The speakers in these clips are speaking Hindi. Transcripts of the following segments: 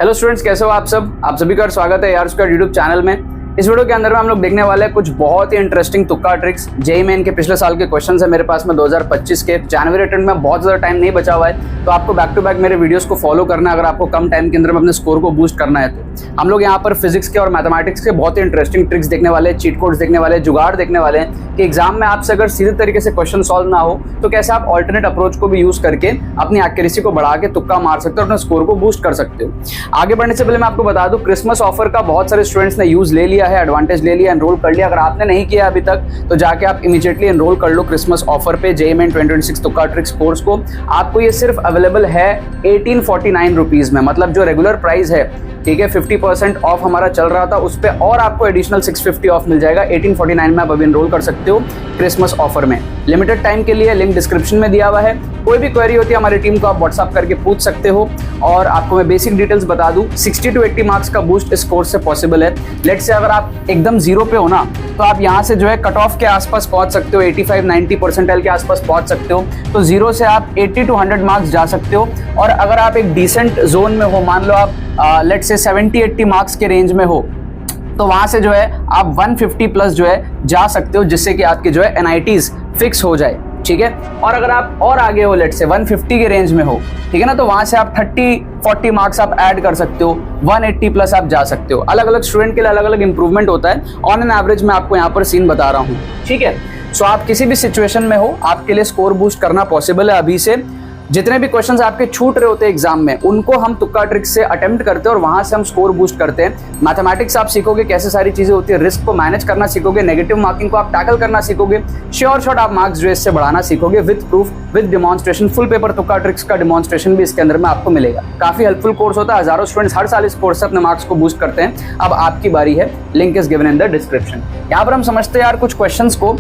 हेलो स्टूडेंट्स, कैसे हो आप सब? आप सभी का स्वागत है यार उसका यूट्यूब चैनल में। इस वीडियो के अंदर में हम लोग देखने वाले हैं कुछ बहुत ही इंटरेस्टिंग तुक्का ट्रिक्स। जेईई मेन के पिछले साल के क्वेश्चंस है मेरे पास में 2025 के। जनवरी अटेम्प्ट में बहुत ज़्यादा टाइम नहीं बचा हुआ है, तो आपको बैक टू बैक मेरे वीडियोस को फॉलो करना है अगर आपको कम टाइम के अंदर में अपने स्कोर को बूस्ट करना है। तो हम लोग यहाँ पर फिजिक्स के और मैथमेटिक्स के बहुत ही इंटरेस्टिंग ट्रिक्स देखने वाले हैं, चीट कोड्स देखने वाले हैं, जुगाड़ देखने वाले हैं कि एग्जाम में आपसे अगर सीधे तरीके से क्वेश्चन सॉल्व ना हो तो कैसे आप ऑल्टरनेट अप्रोच को भी यूज करके अपनी एक्यूरेसी को बढ़ा के तुक्का मार सकते हो और अपने स्कोर को बूस्ट कर सकते हो। आगे बढ़ने से पहले मैं आपको बता दूं, क्रिसमस ऑफर का बहुत सारे स्टूडेंट्स ने यूज ले लिया है, एडवांटेज ले लिया, एनरोल कर लिया। अगर आपने नहीं किया अभी तक तो जाके आप इमीडिएटली एनरोल कर लो क्रिसमस ऑफर पे जेईई मेन 2026 तुक्का ट्रिक्स कोर्स को। आपको ये सिर्फ अवेलेबल है 1849 रुपीज में, मतलब जो रेगुलर प्राइस है, ठीक है, 50% ऑफ हमारा चल रहा था उस पर और आपको एडिशनल 650 ऑफ मिल जाएगा। 1849 में आप अभी एनरोल कर सकते हो क्रिसमस ऑफर में। लिमिटेड टाइम के लिए, लिंक डिस्क्रिप्शन में दिया हुआ है। कोई भी क्वेरी होती है हमारी टीम को आप व्हाट्सअप करके पूछ सकते हो। और आपको मैं बेसिक डिटेल्स बता दूं, 60 to 80 मार्क्स का बूस्ट इस कोर्स से पॉसिबल है। लेट्स से अगर आप एकदम जीरो पे हो ना, तो आप यहाँ से जो है कट ऑफ के आसपास पहुंच सकते हो, 85-90 परसेंटाइल के आसपास पहुंच सकते हो। तो जीरो से आप 80 to 100 मार्क्स जा सकते हो। और अगर आप एक डिसेंट जोन में हो, मान लो आप लेट्स से 70-80 मार्क्स के रेंज में हो, तो वहां से जो है आप 150 प्लस जो है जा सकते हो, जिससे कि आपके जो है एनआईटीज फिक्स हो जाए, ठीक है। और अगर आप और आगे हो, लेट्स से 150 के रेंज में हो, ठीक है ना, तो वहां से आप 30-40 मार्क्स आप ऐड कर सकते हो, 180 प्लस आप जा सकते हो। अलग अलग स्टूडेंट के लिए अलग अलग इंप्रूवमेंट होता है। ऑन एन एवरेज मैं आपको यहाँ पर सीन बता रहा हूँ, ठीक है। सो आप किसी भी सिचुएशन में हो, आपके लिए स्कोर बूस्ट करना पॉसिबल है अभी से। जितने भी क्वेश्चंस आपके छूट रहे होते हैं एग्जाम में, उनको हम तुक्का ट्रिक से अटेम्प्ट करते हैं और वहां से हम स्कोर बूस्ट करते हैं। मैथमेटिक्स आप सीखोगे कैसे सारी चीजें होती है, रिस्क को मैनेज करना सीखोगे, नेगेटिव मार्किंग को आप टैकल करना सीखोगे, श्योर शॉट आप मार्क्स जो है इससे बढ़ाना सीखोगे with proof, with demonstration. Full paper तुक्का ट्रिक्स का डिमॉन्स्ट्रेशन भी इसके अंदर में आपको मिलेगा। काफी हेल्पफुल कोर्स होता है, हजारों स्टूडेंट्स हर साल इस कोर्स से अपने मार्क्स को बूस्ट करते हैं। अब आपकी बारी है, link is given in the description. यहाँ पर हम समझते हैं यार कुछ क्वेश्चंस को।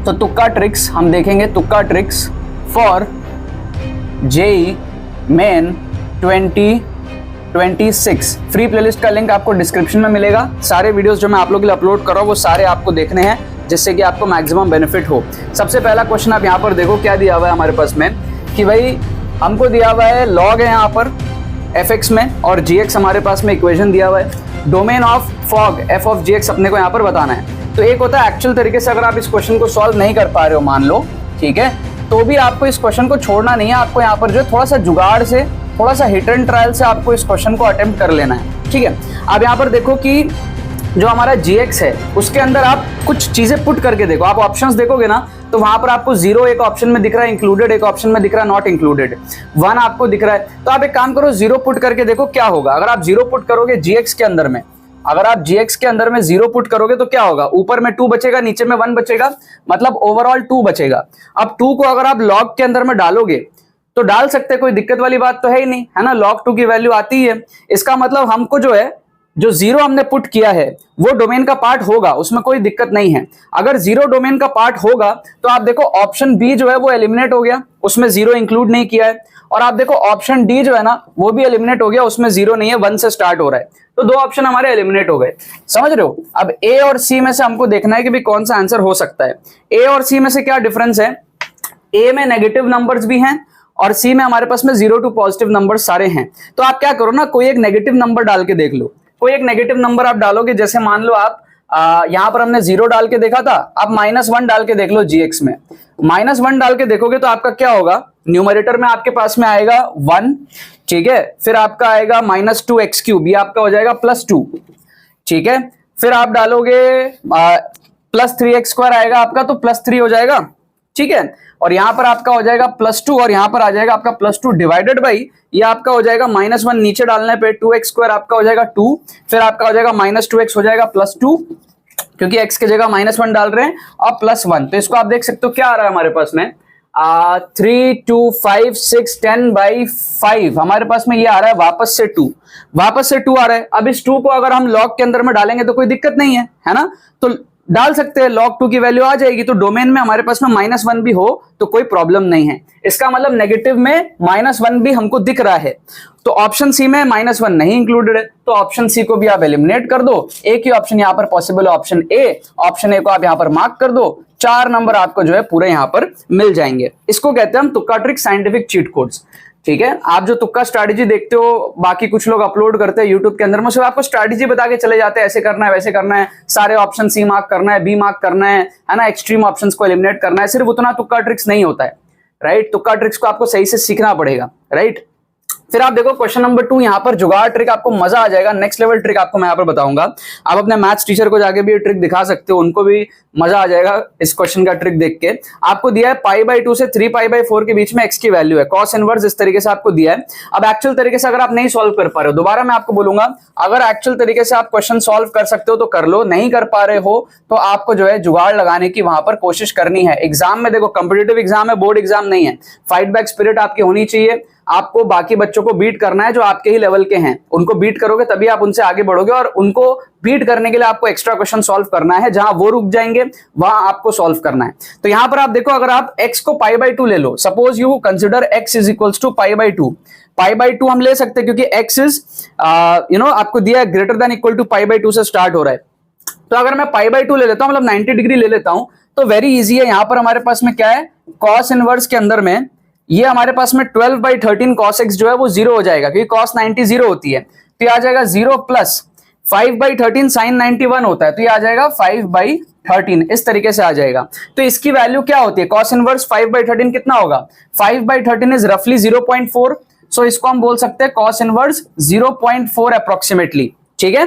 तो तुक्का ट्रिक्स हम देखेंगे, तुक्का tricks for JEE main 2026। Free playlist का लिंक आपको डिस्क्रिप्शन में मिलेगा। सारे वीडियोस जो मैं आप लोगों के लिए अपलोड कर रहा हूँ वो सारे आपको देखने हैं, जिससे कि आपको मैक्सिमम बेनिफिट हो। सबसे पहला क्वेश्चन आप यहाँ पर देखो क्या दिया हुआ है हमारे पास में, कि भाई हमको दिया हुआ है लॉग है यहाँ पर fx में, और gx हमारे पास में इक्वेशन दिया हुआ है। Domain of fog f of gx अपने को यहाँ पर बताना है। तो एक होता है एक्चुअल तरीके से अगर आप इस क्वेश्चन को सॉल्व नहीं कर पा रहे हो, मान लो, ठीक है, तो भी आपको इस क्वेश्चन को छोड़ना नहीं है। आपको यहाँ पर जो थोड़ा सा जुगाड़ से, थोड़ा सा हिट एंड ट्रायल से आपको इस क्वेश्चन को अटेम्प्ट कर लेना है, ठीक है। अब यहाँ पर देखो कि जो हमारा gx है उसके अंदर आप कुछ चीजें पुट करके देखो। आप ऑप्शंस देखोगे ना, तो वहां पर आपको 0 एक ऑप्शन में दिख रहा है, इंक्लूडेड एक ऑप्शन में दिख रहा है, नॉट इंक्लूडेड, 1 आपको दिख रहा है। तो आप एक काम करो, 0 पुट करके देखो क्या होगा। अगर आप 0 पुट करोगे gx के अंदर में, अगर आप gx के अंदर में 0 पुट करोगे तो क्या होगा, ऊपर में 2 बचेगा, नीचे में 1 बचेगा, मतलब ओवरऑल 2 बचेगा। अब 2 को अगर आप लॉग के अंदर में डालोगे तो डाल सकते हैं, कोई दिक्कत वाली बात तो है ही नहीं, है ना। log 2 की वैल्यू आती ही है। इसका मतलब हमको जो है, जो 0 हमने पुट किया है वो डोमेन का पार्ट होगा, उसमें कोई दिक्कत नहीं है। अगर 0 डोमेन का पार्ट होगा तो आप देखो ऑप्शन बी जो है वो एलिमिनेट हो गया, उसमें 0 इंक्लूड नहीं किया है। और आप देखो ऑप्शन डी जो है ना वो भी एलिमिनेट हो गया, उसमें 0 नहीं है, 1 से स्टार्ट हो रहा है। तो 2 ऑप्शन हमारे एलिमिनेट हो गए, समझ रहे हो। अब ए और सी में से हमको देखना है कि भी कौन सा आंसर हो सकता है। ए और सी में से क्या डिफरेंस है, ए में नेगेटिव नंबर्स भी हैं और सी में हमारे पास में 0 to पॉजिटिव नंबर सारे हैं। तो आप क्या करो ना, कोई एक नेगेटिव नंबर डाल के देख लो। कोई एक नेगेटिव नंबर आप डालोगे, जैसे मान लो आप यहां पर हमने 0 डाल के देखा था, आप -1 डाल के देख लो gx में। -1 डाल के देखोगे तो आपका क्या होगा, न्यूमरेटर में आपके पास में आएगा 1, ठीक है, फिर आपका आएगा -2x3, ये आपका हो जाएगा +2, ठीक है। फिर आप डालोगे +3x² आएगा आपका, तो +3 हो जाएगा, ठीक है। और यहां पर आपका हो जाएगा +2 और यहां पर आ जाएगा आपका +2 डिवाइडेड बाई, ये आपका हो जाएगा -1 नीचे डालने पे 2x² आपका हो जाएगा 2, फिर आपका हो जाएगा -2x हो जाएगा +2, क्योंकि x की जगह -1 डाल रहे हैं, और +1। तो इसको आप देख सकते हो क्या आ रहा है हमारे पास में, 3 2 5 6 10/5 हमारे पास में ये आ रहा है, वापस से 2, वापस से 2 आ रहा है। अब इस 2 को अगर हम लॉग के अंदर में डालेंगे तो कोई दिक्कत नहीं है ना, तो डाल सकते हैं, log 2 की वैल्यू आ जाएगी। तो डोमेन में हमारे पास में -1 भी हो तो कोई प्रॉब्लम नहीं है। इसका मतलब नेगेटिव में -1 भी हमको दिख रहा है। तो ऑप्शन सी में -1 नहीं इंक्लूडेड है, तो ऑप्शन सी को भी आप एलिमिनेट कर दो। एक ही ऑप्शन यहाँ पर पॉसिबल है, ऑप्शन ए। ऑप्शन ए को आप यहाँ पर मार्क कर दो, 4 नंबर आपको जो है पूरे यहाँ पर मिल जाएंगे। इसको कहते हैं हम तुक्का ट्रिक साइंटिफिक चीट कोड्स। ठीक है, आप जो तुक्का स्ट्रैटेजी देखते हो, बाकी कुछ लोग अपलोड करते हैं यूट्यूब के अंदर में, सिर्फ आपको स्ट्रैटेजी बता के चले जाते हैं, ऐसे करना है वैसे करना है, सारे ऑप्शन सी मार्क करना है, बी मार्क करना है ना, एक्सट्रीम ऑप्शंस को एलिमिनेट करना है। सिर्फ उतना तुक्का ट्रिक्स नहीं होता है, राइट। तुक्का ट्रिक्स को आपको सही से सीखना पड़ेगा, राइट। फिर आप देखो क्वेश्चन नंबर 2, यहाँ पर जुगाड़ ट्रिक, आपको मजा आ जाएगा, नेक्स्ट लेवल ट्रिक आपको मैं यहाँ पर बताऊंगा। आप अपने मैथ्स टीचर को जाके भी ये ट्रिक दिखा सकते हो, उनको भी मजा आ जाएगा इस क्वेश्चन का ट्रिक देख के। आपको दिया है π/2 से 3π/4 के बीच में x की वैल्यू है, कॉस इनवर्स इस तरीके से आपको दिया है। अब एक्चुअल तरीके से अगर आप नहीं सॉल्व कर पा रहे हो, दोबारा मैं आपको बोलूंगा, अगर एक्चुअल तरीके से आप क्वेश्चन सॉल्व कर सकते हो तो कर लो, नहीं कर पा रहे हो तो आपको जो है जुगाड़ लगाने की वहां पर कोशिश करनी है। एग्जाम में देखो, कॉम्पिटिटिव एग्जाम है, बोर्ड एग्जाम नहीं है, फाइट बैक स्पिरिट आपकी होनी चाहिए। आपको बाकी बच्चों को बीट करना है जो आपके ही लेवल के हैं, उनको बीट करोगे तभी आप उनसे आगे बढ़ोगे, और उनको बीट करने के लिए आपको एक्स्ट्रा क्वेश्चन सॉल्व करना है, जहां वो रुक जाएंगे वहां आपको सॉल्व करना है। तो यहां पर आप देखो, अगर आप x को π/2 ले लो, suppose you consider x is equals to π/2, π/2 हम ले सकते हैं क्योंकि x इज आपको दिया है ग्रेटर देन इक्वल टू π/2 से स्टार्ट हो रहा है। तो अगर मैं π/2 ले लेता हूं, मतलब 90 डिग्री ले लेता हूं, तो वेरी इजी है। यहां पर हमारे पास में क्या है, कॉस इनवर्स के अंदर में ये हमारे पास में 12/13 cos x जो है वो 0 हो जाएगा, क्योंकि cos 90 0 होती है, तो ये आ जाएगा 0 प्लस 5/13 sin 91 होता है, तो ये आ जाएगा 5/13, इस तरीके से आ जाएगा। तो इसकी वैल्यू क्या होती है, cos इनवर्स 5/13 कितना होगा, 5/13 इज रफली 0.4, सो इसको हम बोल सकते हैं cos इनवर्स 0.4 अप्रोक्सीमेटली, ठीक है।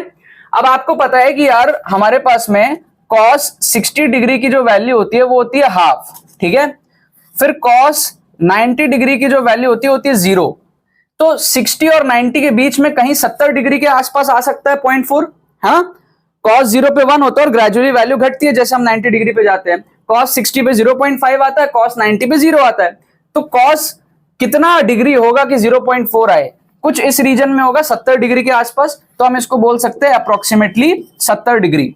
अब आपको पता है कि यार हमारे पास में cos 60 डिग्री की जो वैल्यू होती है वो होती है हाफ, ठीक है। फिर cos 90 डिग्री की जो वैल्यू होती है 0, तो 60 और 90 के बीच में कहीं 70 डिग्री के आसपास आ सकता है 0.4, हाँ। cos 0 पे 1 होता है और ग्रेजुअली वैल्यू घटती है जैसे हम 90 डिग्री पे जाते हैं। cos 60 पे 0.5 आता है, cos 90 पे 0 आता है, तो cos कितना डिग्री होगा कि 0.4 आए, कुछ इस रीजन में होगा 70 डिग्री के आसपास, तो हम इसको बोल सकते हैं अप्रोक्सीमेटली 70 डिग्री,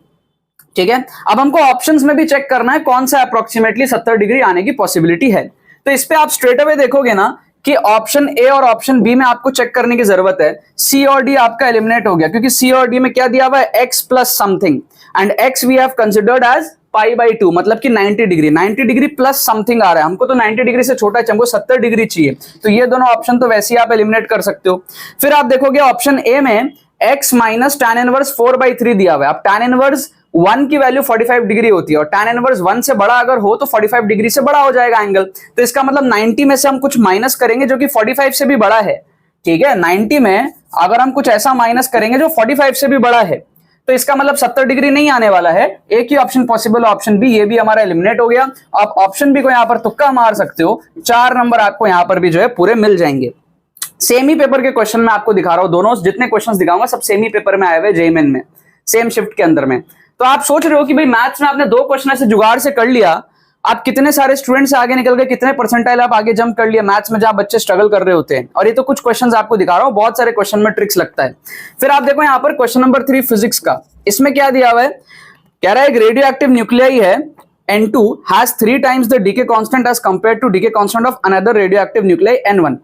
ठीक है। अब हमको ऑप्शंस में भी चेक करना है कौन सा अप्रोक्सीमेटली 70 डिग्री आने की पॉसिबिलिटी है। तो इस पे आप स्ट्रेट अवे देखोगे ना कि ऑप्शन ए और ऑप्शन बी में आपको चेक करने की जरूरत है। सी और डी आपका एलिमिनेट हो गया, क्योंकि सी और डी में क्या दिया हुआ है, x plus something, and x we have considered as π/2, मतलब कि 90 डिग्री, 90 डिग्री प्लस समथिंग आ रहा है, हमको तो 90 डिग्री से छोटा चाहिए, हमको 70 डिग्री चाहिए, तो ये दोनों ऑप्शन तो वैसे ही आप एलिमिनेट कर सकते हो। फिर आप देखोगे ऑप्शन ए में x माइनस tan इनवर्स 4/3 दिया हुआ है। अब tan इनवर्स 1 की वैल्यू 45 डिग्री होती है, और tan इनवर्स 1 से बड़ा अगर हो तो 45 डिग्री से बड़ा हो जाएगा एंगल, तो इसका मतलब 90 में से हम कुछ माइनस करेंगे जो कि 45 से भी बड़ा है, ठीक है। 90 में अगर हम कुछ ऐसा माइनस करेंगे जो 45 से भी बड़ा है, तो इसका मतलब 70 डिग्री नहीं आने वाला है। एक ही ऑप्शन पॉसिबल, ऑप्शन बी, ये भी हमारा एलिमिनेट हो गया। आप ऑप्शन बी को यहाँ पर तुक्का मार सकते हो, 4 नंबर आपको यहाँ पर भी जो है पूरे मिल जाएंगे। सेम ही पेपर के क्वेश्चन मैं आपको दिखा रहा हूं, दोनों जितने क्वेश्चंस दिखाऊंगा सब सेम ही पेपर में आए हुए जेईई मेन में, सेम शिफ्ट के अंदर में। तो आप सोच रहे हो कि भाई मैथ्स में आपने 2 क्वेश्चन ऐसे जुगाड़ से कर लिया, आप कितने सारे स्टूडेंट से आगे निकल गए, कितने परसेंटाइल आप आगे जंप कर लिया मैथ्स में जहां बच्चे स्ट्रगल कर रहे होते हैं। और ये तो कुछ क्वेश्चंस आपको दिखा रहा हूं, बहुत सारे क्वेश्चन में ट्रिक्स लगता है। फिर आप देखो यहाँ पर क्वेश्चन नंबर 3 फिजिक्स का, इसमें क्या दिया हुआ है, कह रहा है एक रेडियो एक्टिव न्यूक्लियाई है N2 has 3 times the decay constant as compared to decay constant of another radioactive nuclei N1।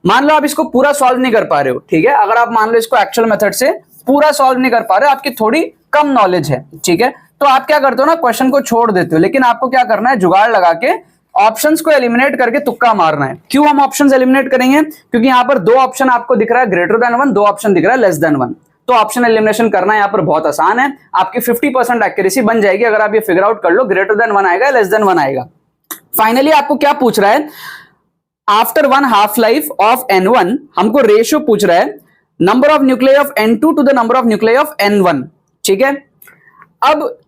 मान लो आप इसको पूरा सॉल्व नहीं कर पा रहे हो, ठीक है। अगर आप मान लो इसको एक्चुअल मेथड से पूरा सॉल्व नहीं कर पा रहे हो, आपकी थोड़ी कम नॉलेज है, ठीक है, तो आप क्या करते हो ना, क्वेश्चन को छोड़ देते हो। लेकिन आपको क्या करना है, जुगाड़ लगा के ऑप्शंस को एलिमिनेट करके तुक्का मारना है। क्यों हम ऑप्शंस एलिमिनेट करेंगे, क्योंकि यहाँ पर 2 ऑप्शन आपको दिख रहा है ग्रेटर देन 1, 2 ऑप्शन दिख रहा है लेस देन 1, तो ऑप्शन एलिमिनेशन करना यहाँ पर बहुत आसान है। आपकी 50% एक्यूरेसी बन जाएगी अगर आप ये फिगर आउट कर लो, ग्रेटर देन 1 आएगा, लेस देन 1 आएगा। फाइनली आपको क्या पूछ रहा है, after 1 half life of N1 हमको रेशियो पूछ रहा है number of nuclei of N2 to the number of nuclei of N1, ठीक है। अब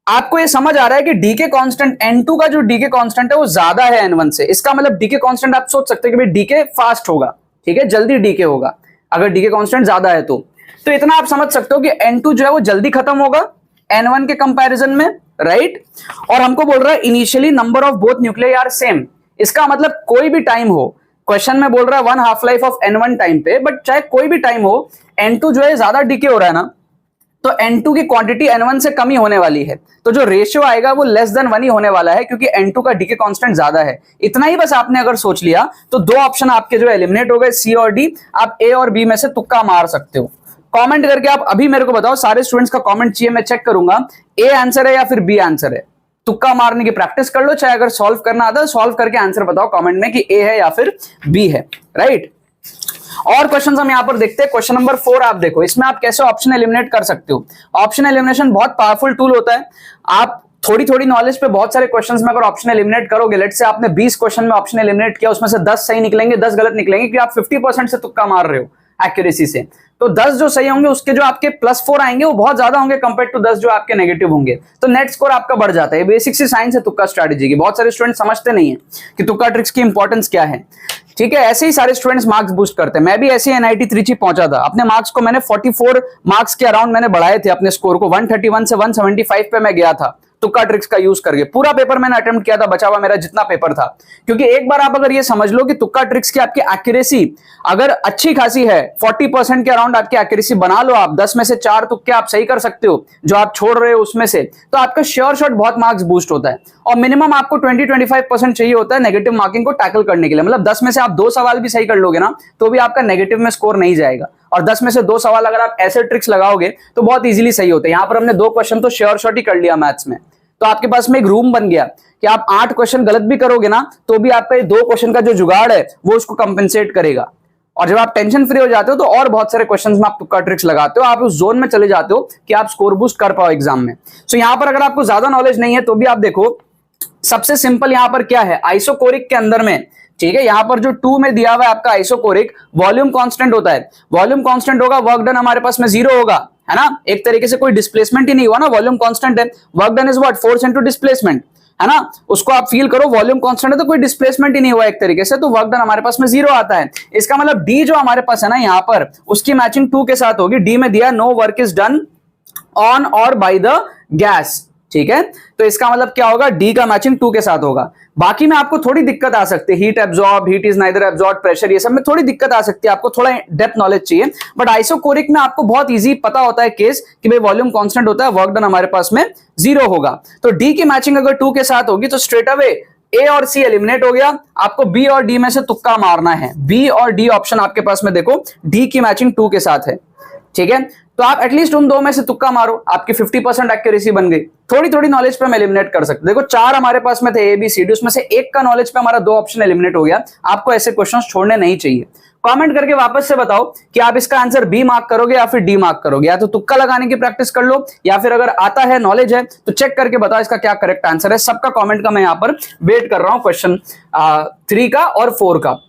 आपको ये समझ आ रहा है कि डीके कांस्टेंट N2 का जो डीके कांस्टेंट है वो ज्यादा है N1 से, इसका मतलब डीके कांस्टेंट आप सोच सकते हैं कि भाई डीके फास्ट होगा, ठीक है, जल्दी डीके होगा अगर डीके कांस्टेंट ज्यादा है तो इतना आप समझ सकते हो कि N2 जो है वो जल्दी खत्म होगा N1 के कंपैरिजन में, राइट। और हमको बोल रहा है initially number of both nuclei are same, इसका मतलब कोई भी टाइम हो, क्वेश्चन में बोल रहा है 1 half life of N1 time पे, बट चाहे कोई भी टाइम हो, N2 जो है ज्यादा डीके हो रहा है ना, तो N2 की क्वांटिटी N1 से कम ही होने वाली है, तो जो रेशियो आएगा वो लेस देन 1 ही होने वाला है, क्योंकि N2 का डीके कांस्टेंट ज्यादा है। इतना ही बस आपने अगर सोच लिया तो 2 ऑप्शन आपके जो एलिमिनेट हो गए, सी और डी। आप ए और बी में से तुक्का मार सकते हो। कमेंट करके आप अभी मेरे को बताओ, सारे स्टूडेंट्स का कमेंट चाहिए, मैं चेक करूंगा ए आंसर है या फिर बी आंसर है। तुक्का मारने की प्रैक्टिस कर लो, चाहे अगर सॉल्व करना आता है सॉल्व करके आंसर बताओ कमेंट में कि ए है या फिर बी है, राइट। और क्वेश्चंस हम यहां पर देखते हैं। क्वेश्चन नंबर 4 आप देखो, इसमें आप कैसे ऑप्शन एलिमिनेट कर सकते हो। ऑप्शन एलिमिनेशन बहुत पावरफुल टूल होता है। आप थोड़ी थोड़ी नॉलेज पे बहुत सारे क्वेश्चंस में अगर ऑप्शन एलिमिनेट करोगे, लेट से आपने 20 क्वेश्चन में ऑप्शन एलिमिनेट किया, उसमें से 10 सही निकलेंगे, 10 गलत निकलेंगे, कि आप 50% से तुक्का मार रहे हो एक्यूरेसी से। तो 10 जो सही होंगे उसके जो आपके +4 आएंगे वो बहुत ज्यादा होंगे कंपेयर टू 10 जो आपके नेगेटिव होंगे, तो नेट स्कोर आपका बढ़ जाता है। बेसिक सी साइंस है तुक्का स्ट्रेटेजी की। बहुत सारे स्टूडेंट समझते नहीं है कि तुक्का ट्रिक्स की इंपॉर्टेंस क्या है, ठीक है। ऐसे ही सारे स्टूडेंट्स मार्क्स बूस्ट करते हैं। मैं भी ऐसे ही NIT त्रिची पहुंचा था। अपने मार्क्स को मैंने 44 मार्क्स के अराउंड मैंने बढ़ाए थे, अपने स्कोर को 131 से 175 पे मैं गया था तुक्का ट्रिक्स का यूज करके। पूरा पेपर मैंने अटेम्प्ट किया था, बचा हुआ मेरा जितना पेपर था। क्योंकि एक बार आप अगर ये समझ लो कि तुक्का ट्रिक्स की आपकी एक्यूरेसी अगर अच्छी खासी है, 40% के अराउंड आपकी एक्यूरेसी बना लो आप, 10 में से 4 तुक्के आप सही कर सकते हो जो आप छोड़ रहे हो उसमें से, तो आपका श्योर शॉट बहुत मार्क्स बूस्ट होता है। और मिनिमम आपको 20-25% चाहिए होता है नेगेटिव मार्किंग को टैकल करने के लिए। मतलब 10 में से आप 2 सवाल भी सही कर लोगे ना, तो भी आपका नेगेटिव में स्कोर नहीं जाएगा। और 10 में से 2 सवाल अगर आप ऐसे ट्रिक्स लगाओगे तो बहुत इजीली सही होते हैं। यहां पर हमने 2 क्वेश्चन तो श्योर शॉट ही कर लिया मैथ्स में, तो आपके पास में एक रूम बन गया कि आप 8 क्वेश्चन गलत भी करोगे ना, तो भी आपका ये 2 क्वेश्चन का जो जुगाड़ है वो उसको कंपेंसेट करेगा। और जब आप टेंशन फ्री हो जाते हो तो और बहुत सारे क्वेश्चंस में आप तुक्का ट्रिक्स लगाते हो, आप उस जोन में चले जाते हो कि आप स्कोर बूस्ट कर पाओ एग्जाम में। सो यहां पर अगर आपको ज्यादा नॉलेज नहीं है तो भी आप देखो, सबसे सिंपल यहां पर क्या है, आइसोकोरिक के अंदर में, ठीक है, यहां पर जो 2 में दिया हुआ है आपका आइसोकोरिक, वॉल्यूम कांस्टेंट होता है। वॉल्यूम कांस्टेंट होगा, वर्क डन हमारे पास में 0 होगा, है ना। एक तरीके से कोई डिस्प्लेसमेंट ही नहीं हुआ ना, वॉल्यूम कांस्टेंट है। Work done is what, force into displacement, है ना। उसको आप फील करो, वॉल्यूम कांस्टेंट है तो कोई डिस्प्लेसमेंट ही नहीं हुआ एक तरीके से, तो वर्क डन हमारे पास में 0 आता है। इसका मतलब डी जो हमारे पास है ना यहां पर, उसकी मैचिंग 2 के साथ होगी। डी में दिया no work is done on और बाय द गैस, ठीक है। तो इसका मतलब क्या होगा, डी का मैचिंग 2 के साथ होगा। बाकी में आपको थोड़ी दिक्कत आ सकती है, heat absorb, heat is neither absorb, pressure, ये सब में थोड़ी दिक्कत आ सकती है, आपको थोड़ा डेप्थ नॉलेज चाहिए। बट आइसोकोरिक में आपको बहुत इजी पता होता है केस कि भाई वॉल्यूम कांस्टेंट होता है, वर्क डन हमारे पास में 0 होगा। तो डी की मैचिंग अगर 2 के साथ होगी तो स्ट्रेट अवे ए और सी एलिमिनेट हो गया। आपको बी और डी में से तुक्का मारना है। बी और डी ऑप्शन आपके पास में देखो, डी की मैचिंग 2 के साथ है, ठीक है। तो आप एटलीस्ट उन 2 में से तुक्का मारो, आपकी 50% एक्यूरेसी बन गई। थोड़ी थोड़ी नॉलेज पे हम एलिमिनेट कर सकते। देखो 4 हमारे पास में थे ABCD, उसमें से 1 का नॉलेज पे हमारा 2 ऑप्शन एलिमिनेट हो गया। आपको ऐसे क्वेश्चंस छोड़ने नहीं चाहिए। कमेंट करके वापस से बताओ कि आप इसका आंसर बी मार्क करोगे या फिर डी मार्क करोगे। या तो तुक्का लगाने की प्रैक्टिस कर लो, या फिर अगर आता है, नॉलेज है, तो चेक करके बताओ इसका क्या करेक्ट आंसर है। सबका कमेंट का मैं यहां पर वेट कर रहा हूं, क्वेश्चन 3 का और 4 का।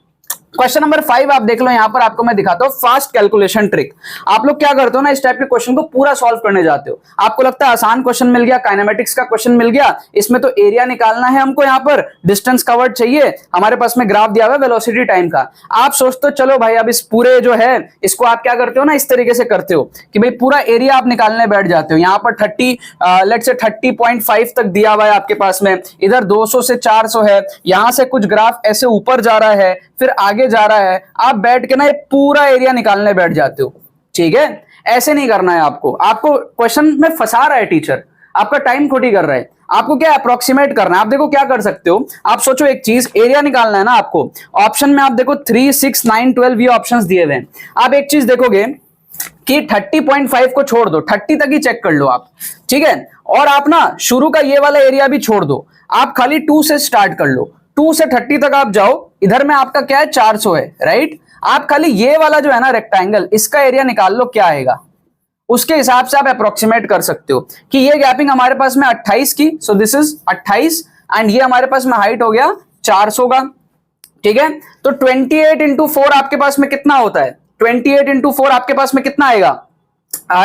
क्वेश्चन नंबर 5 आप देख लो, यहां पर आपको मैं दिखाता हूं फास्ट कैलकुलेशन ट्रिक। आप लोग क्या करते हो ना, इस टाइप के क्वेश्चन को पूरा सॉल्व करने जाते हो। आपको लगता है आसान क्वेश्चन मिल गया, काइनेमेटिक्स का क्वेश्चन मिल गया, इसमें तो एरिया निकालना है हमको, यहां पर डिस्टेंस कवर्ड चाहिए, हमारे पास में ग्राफ दिया हुआ है वेलोसिटी टाइम का। आप सोचते हो चलो भाई अब इस पूरे जो है इसको आप क्या करते हो ना, इस तरीके से करते हो कि भाई पूरा एरिया आप निकालने बैठ जाते हो। यहां पर 30.5 तक दिया हुआ है आपके पास में, इधर 200 से 400 है, यहां से कुछ ग्राफ ऐसे ऊपर जा रहा है, फिर आगे जा रहा है। आप बैठ के ना ये पूरा एरिया निकालने बैठ जाते हो, ठीक है। ऐसे नहीं करना है आपको। आपको क्वेश्चन में फंसा रहा है टीचर, आपका टाइम खोटी कर रहा है। आपको क्या अप्रोक्सीमेट करना है। आप देखो क्या कर सकते हो, आप सोचो एक चीज, एरिया निकालना है ना आपको। ऑप्शन में आप देखो 3, 6, 9, 12 ये ऑप्शंस दिए हुए हैं। आप एक चीज देखोगे कि 30.5 को छोड़ दो, 30 तक ही चेक कर लो आप, ठीक है। और आप ना शुरू का ये वाला एरिया भी छोड़ दो, आप खाली 2 से स्टार्ट कर लो। 2 से 30 तक आप जाओ, इधर में आपका क्या है 400 है, राइट। आप खाली ये वाला जो है ना रेक्टेंगल, इसका एरिया निकाल लो क्या आएगा, उसके हिसाब से आप अप्रोक्सीमेट कर सकते हो कि ये गैपिंग हमारे पास में 28 की, सो दिस इज 28, एंड ये हमारे पास में हाइट हो गया 400 का, ठीक है। तो 28 इंटू 4 आपके पास में कितना होता है, 28 इंटू 4 आपके पास में कितना आएगा,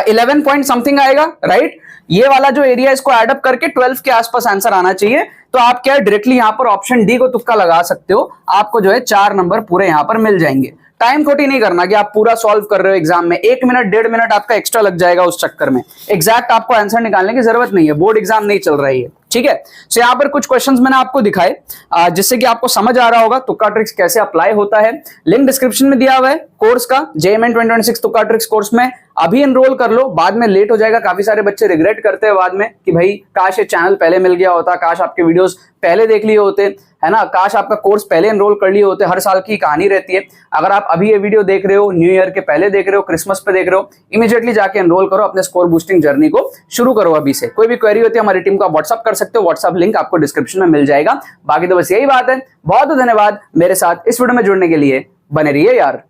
11 पॉइंट समथिंग आएगा, राइट। ये वाला जो एरिया इसको एडअप करके 12 के आसपास आंसर आना चाहिए। तो आप क्या डायरेक्टली यहां पर ऑप्शन डी को तुक्का लगा सकते हो, आपको जो है 4 नंबर पूरे यहां पर मिल जाएंगे। टाइम खोटी नहीं करना कि आप पूरा सॉल्व कर रहे हो एग्जाम में, 1 मिनट 1.5 मिनट आपका एक्स्ट्रा लग जाएगा उस चक्कर में। एग्जैक्ट आपको आंसर निकालने की जरूरत नहीं है, बोर्ड एग्जाम नहीं चल रही है, ठीक है। सो यहाँ पर कुछ क्वेश्चंस मैंने आपको दिखाए जिससे कि आपको समझ आ रहा होगा तुक्का ट्रिक्स कैसे अप्लाई होता है। लिंक डिस्क्रिप्शन में दिया हुआ है कोर्स का, JMN 2026 तुक्का ट्रिक्स कोर्स में। अभी एनरोल कर लो, बाद में लेट हो जाएगा। काफी सारे बच्चे रिग्रेट करते हैं बाद में कि भाई काश ये चैनल पहले मिल गया होता, काश आपके वीडियोस पहले देख लिए होते। है ना। काश आपका कोर्स पहले एनरोल कर लिए होते। हर साल की कहानी रहती है। अगर आप अभी ये वीडियो देख रहे हो, न्यू ईयर के पहले देख रहे हो, क्रिसमस पे देख रहे हो, इमीडिएटली जाके एनरोल करो, अपने स्कोर बूस्टिंग जर्नी को शुरू करो अभी से। कोई भी क्वेरी होती है हमारी टीम को आप व्हाट्सअप कर सकते हो, व्हाट्सअप लिंक आपको डिस्क्रिप्शन में मिल जाएगा। बाकी तो बस यही बात है। बहुत बहुत धन्यवाद मेरे साथ इस वीडियो में जुड़ने के लिए। बने रहिए यार।